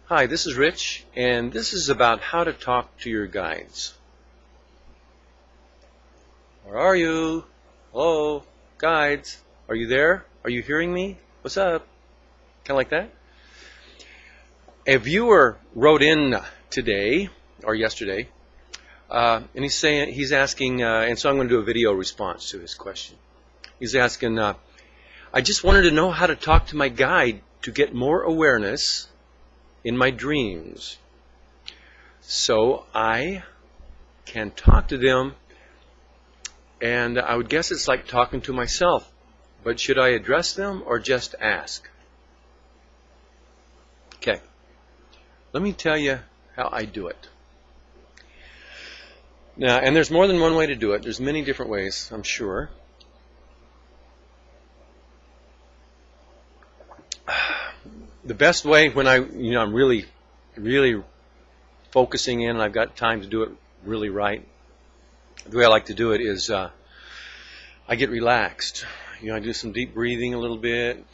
Hi, this is Rich, and this is about how to talk to your guides. Where are you? Hello, guides. Are you there? Are you hearing me? What's up? Kind of like that. A viewer wrote in today or yesterday, and he's asking, and so I'm going to do a video response to his question. He's asking, I just wanted to know how to talk to my guide to get more awareness in my dreams, so I can talk to them, and I would guess it's like talking to myself. But should I address them or just ask? Okay, let me tell you how I do it. Now, and there's more than one way to do it. There's many different ways, I'm sure. The best way when I'm really focusing in and I've got time to do it really right, the way I like to do it is I get relaxed. I do some deep breathing a little bit,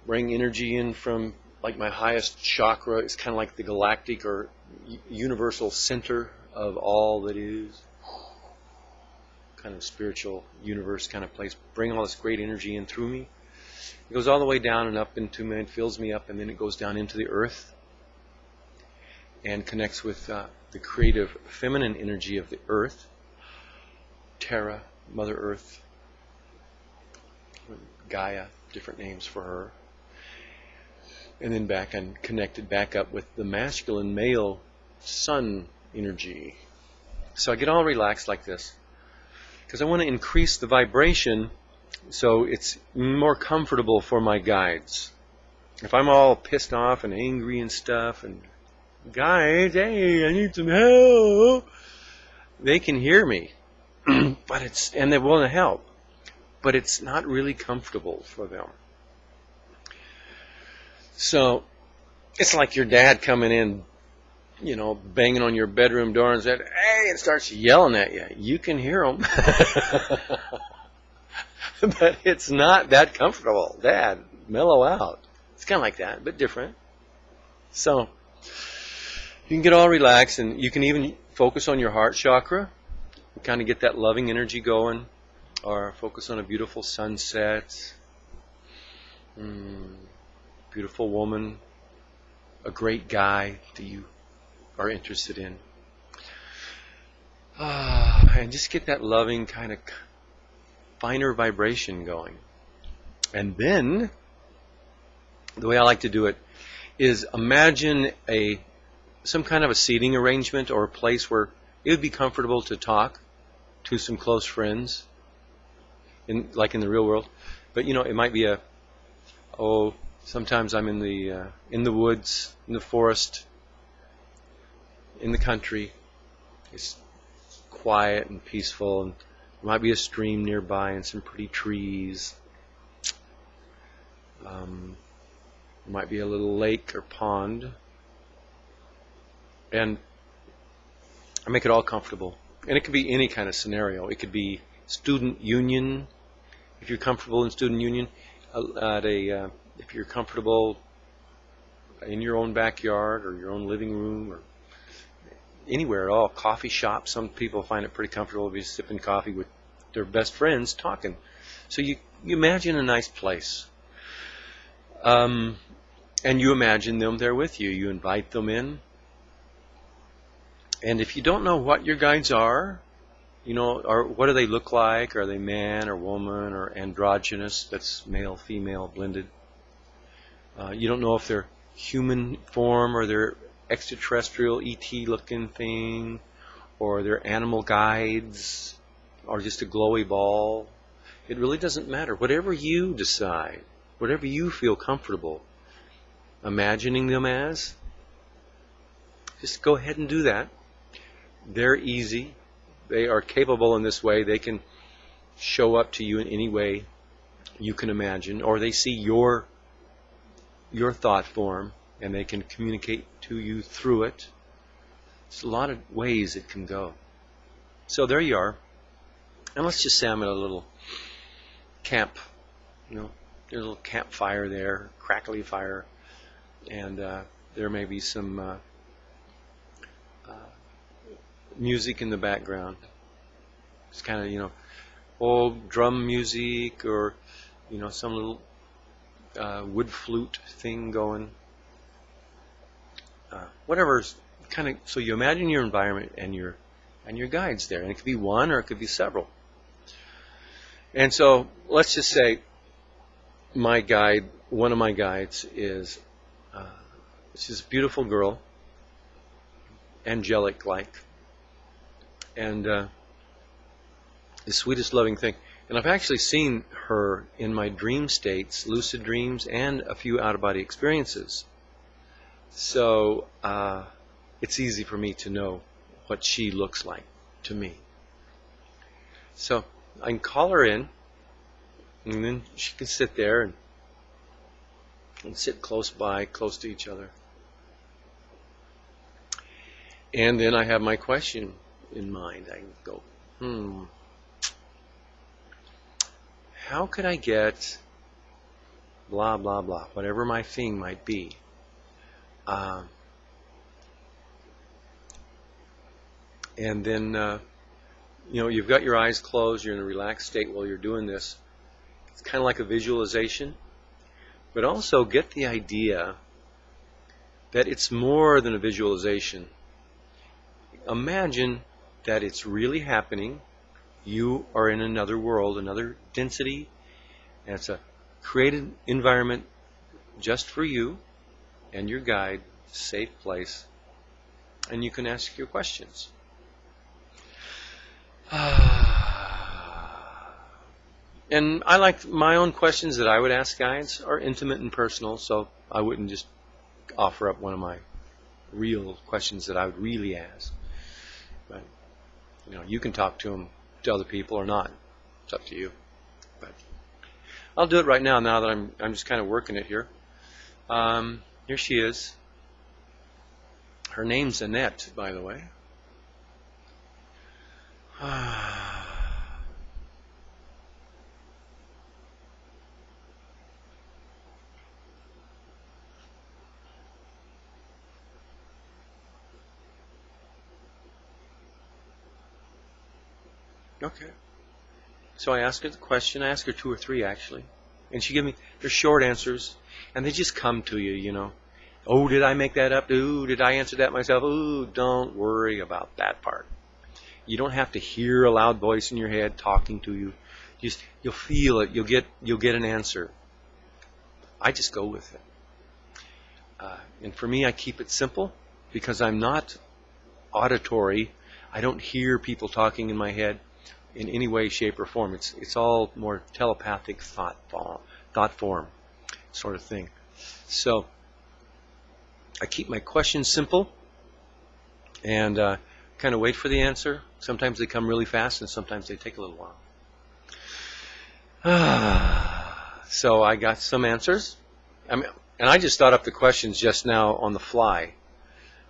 bring energy in from like my highest chakra. It's kind of like the galactic or universal center of all that is. Kind of spiritual universe kind of place. Bring all this great energy in through me. It goes all the way down and up into me and fills me up, and then it goes down into the earth and connects with the creative feminine energy of the earth, Terra, Mother Earth, Gaia, different names for her, and then back and connected back up with the masculine male sun energy. So I get all relaxed like this because I want to increase the vibration so it's more comfortable for my guides. If I'm all pissed off and angry and stuff, and guides, hey, I need some help, they can hear me, and they want to help, but it's not really comfortable for them. So it's like your dad coming in, banging on your bedroom door and said, hey, and starts yelling at you. You can hear him. But it's not that comfortable. Dad, mellow out. It's kind of like that, but different. So you can get all relaxed, and you can even focus on your heart chakra, kind of get that loving energy going, or focus on a beautiful sunset, beautiful woman, a great guy that you are interested in. And just get that loving kind of finer vibration going. And then, the way I like to do it is imagine some kind of a seating arrangement or a place where it would be comfortable to talk to some close friends, like in the real world. But it might be sometimes I'm in the woods, in the forest, in the country. It's quiet and peaceful, and there might be a stream nearby and some pretty trees. There might be a little lake or pond. And I make it all comfortable. And it could be any kind of scenario. It could be student union, if you're comfortable in student union. If you're comfortable in your own backyard or your own living room or anywhere at all, coffee shop. Some people find it pretty comfortable to be sipping coffee with their best friends talking. So you imagine a nice place. And you imagine them there with you. You invite them in. And if you don't know what your guides are, or what do they look like? Are they man or woman or androgynous? That's male, female, blended. You don't know if they're human form or they're extraterrestrial ET looking thing, or they're animal guides, or just a glowy ball. It really doesn't matter. Whatever you decide, whatever you feel comfortable imagining them as, just go ahead and do that. They're easy. They are capable in this way. They can show up to you in any way you can imagine, or they see your thought form and they can communicate to you through it. There's a lot of ways it can go. So there you are. And let's just say I'm at a little camp. There's a little campfire there, crackly fire, and There may be some music in the background. It's kind of, old drum music, or, some little wood flute thing going. Whatever's kind of, so you imagine your environment and your guides there, and it could be one or it could be several. And so let's just say one of my guides is she's a beautiful girl, angelic like, and the sweetest loving thing. And I've actually seen her in my dream states, lucid dreams, and a few out-of-body experiences. So it's easy for me to know what she looks like to me. So I can call her in, and then she can sit there and sit close by, close to each other. And then I have my question in mind. I can go, how could I get blah, blah, blah, whatever my thing might be. And then, you've got your eyes closed, you're in a relaxed state while you're doing this. It's kind of like a visualization, but also get the idea that it's more than a visualization. Imagine that it's really happening. You are in another world, another density, and it's a created environment just for you and your guide, safe place, and you can ask your questions. And I like my own questions that I would ask guides are intimate and personal, so I wouldn't just offer up one of my real questions that I would really ask. But you can talk to them, to other people, or not. It's up to you. But I'll do it right now. Now that I'm just kind of working it here. Here she is. Her name's Annette, by the way. Okay. So I ask her the question. I ask her 2 or 3 actually, and she give me they're short answers, and they just come to you. Oh, did I make that up? Ooh, did I answer that myself? Ooh, don't worry about that part. You don't have to hear a loud voice in your head talking to you. You'll feel it. You'll get an answer. I just go with it. And for me, I keep it simple because I'm not auditory. I don't hear people talking in my head in any way, shape, or form. It's all more telepathic thought form sort of thing. So I keep my questions simple and kind of wait for the answer. Sometimes they come really fast and sometimes they take a little while. So I got some answers. And I just thought up the questions just now on the fly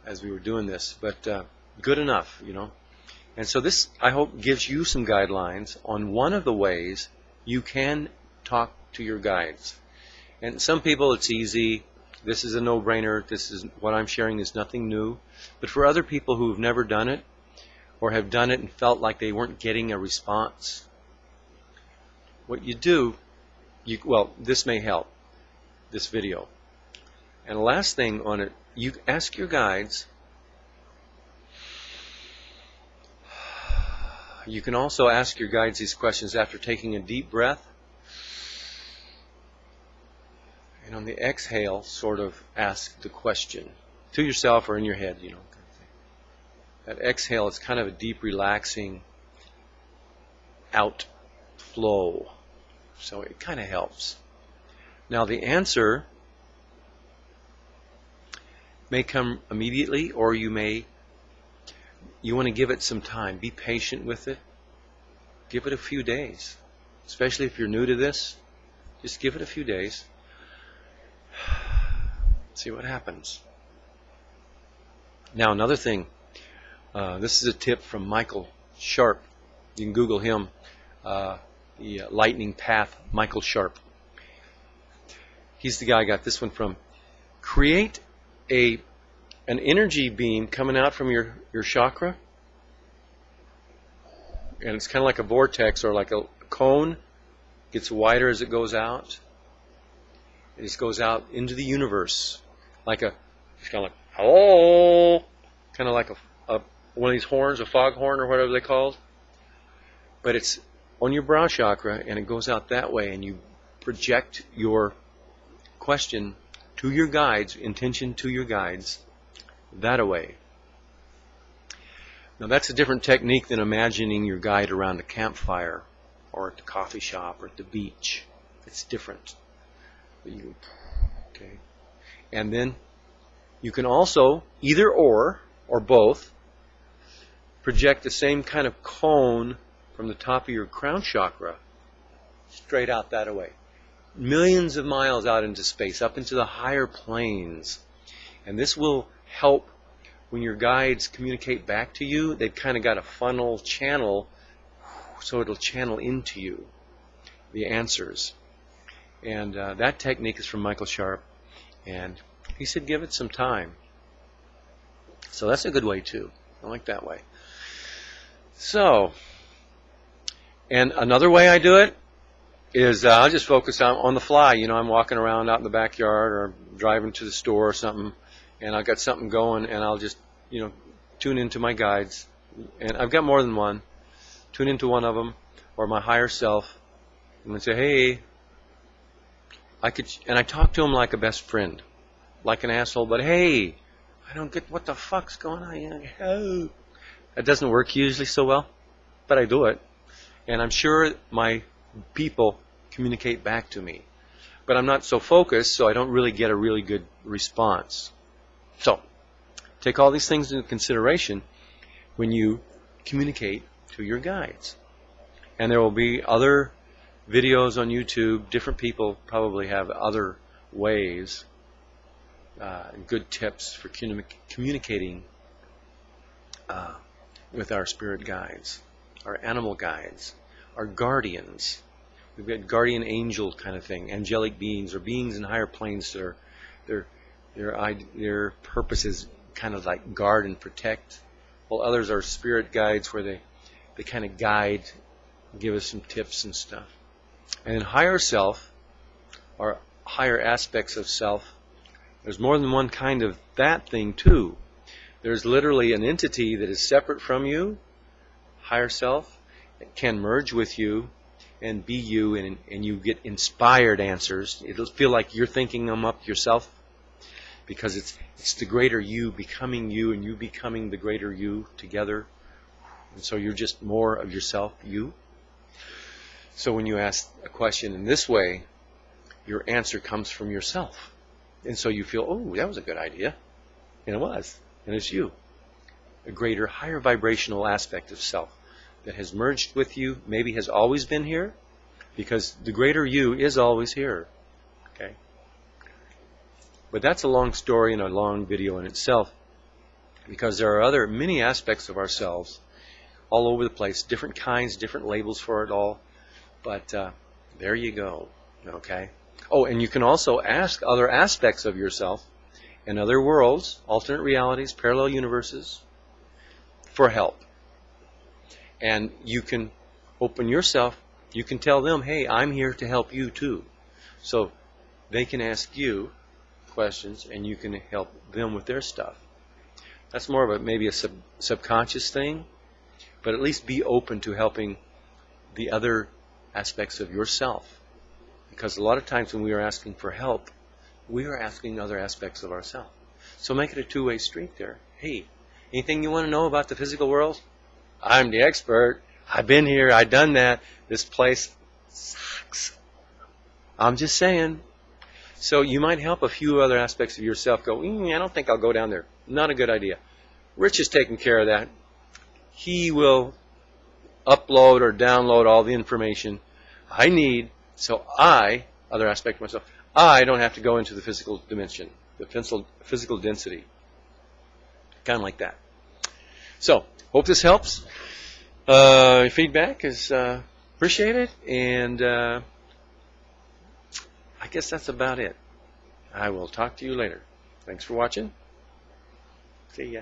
as we were doing this, but good enough, And so this, I hope, gives you some guidelines on one of the ways you can talk to your guides. And some people, it's easy. This is a no-brainer. This is what I'm sharing is nothing new. But for other people who have never done it or have done it and felt like they weren't getting a response, what you do, this may help, this video. And the last thing on it, you ask your guides. You can also ask your guides these questions after taking a deep breath. And on the exhale, sort of ask the question to yourself or in your head, That exhale is kind of a deep, relaxing outflow. So it kind of helps. Now the answer may come immediately, or you want to give it some time. Be patient with it. Give it a few days. Especially if you're new to this, just give it a few days. See what happens. Now another thing. This is a tip from Michael Sharp. You can Google him. The Lightning Path, Michael Sharp. He's the guy I got this one from. Create an energy beam coming out from your chakra, and it's kind of like a vortex or like a cone. It gets wider as it goes out. It just goes out into the universe, it's kind of like, hello, kind of like a one of these horns, a foghorn or whatever they're called. But it's on your brow chakra, and it goes out that way, and you project your question to your guides, intention to your guides, that away. Now that's a different technique than imagining your guide around a campfire or at the coffee shop or at the beach. It's different. Okay. And then you can also, either or both, project the same kind of cone from the top of your crown chakra straight out that way. Millions of miles out into space, up into the higher planes. And this will help when your guides communicate back to you. They've kind of got a funnel channel, so it'll channel into you the answers. And that technique is from Michael Sharp, and he said give it some time. So that's a good way too. I like that way. So, and another way I do it is I'll just focus on the fly. You know, I'm walking around out in the backyard or driving to the store or something, and I've got something going, and I'll just, tune into my guides. And I've got more than one. Tune into one of them, or my higher self, and say, hey, and I talk to him like a best friend, like an asshole, but hey, I don't get what the fuck's going on. Oh. That doesn't work usually so well, but I do it. And I'm sure my people communicate back to me. But I'm not so focused, so I don't really get a really good response. So, take all these things into consideration when you communicate to your guides. And there will be other videos on YouTube. Different people probably have other ways, good tips for communicating with our spirit guides, our animal guides, our guardians. We've got guardian angel kind of thing, angelic beings or beings in higher planes that are their purpose is kind of like guard and protect. While others are spirit guides where they kind of guide, give us some tips and stuff. And then higher self, or higher aspects of self, there's more than one kind of that thing too. There's literally an entity that is separate from you, higher self, that can merge with you and be you, and you get inspired answers. It'll feel like you're thinking them up yourself, because it's the greater you becoming you, and you becoming the greater you together. And so you're just more of yourself, you. So when you ask a question in this way, your answer comes from yourself. And so you feel, oh, that was a good idea. And it was. And it's you. A greater, higher vibrational aspect of self that has merged with you, maybe has always been here, because the greater you is always here. Okay? But that's a long story and a long video in itself, because there are many aspects of ourselves all over the place, different kinds, different labels for it all. But there you go. Okay? Oh, and you can also ask other aspects of yourself in other worlds, alternate realities, parallel universes, for help. And you can open yourself, you can tell them, hey, I'm here to help you too. So they can ask you questions, and you can help them with their stuff. That's more of maybe a subconscious thing, but at least be open to helping the other aspects of yourself. Because a lot of times when we are asking for help, we are asking other aspects of ourselves. So make it a two-way street there. Hey, anything you want to know about the physical world? I'm the expert. I've been here. I've done that. This place sucks. I'm just saying. So you might help a few other aspects of yourself go, I don't think I'll go down there. Not a good idea. Rich is taking care of that. He will upload or download all the information I need, so other aspect of myself, I don't have to go into the physical dimension, the physical density. Kind of like that. So, hope this helps. Feedback is appreciated, and I guess that's about it. I will talk to you later. Thanks for watching. See ya.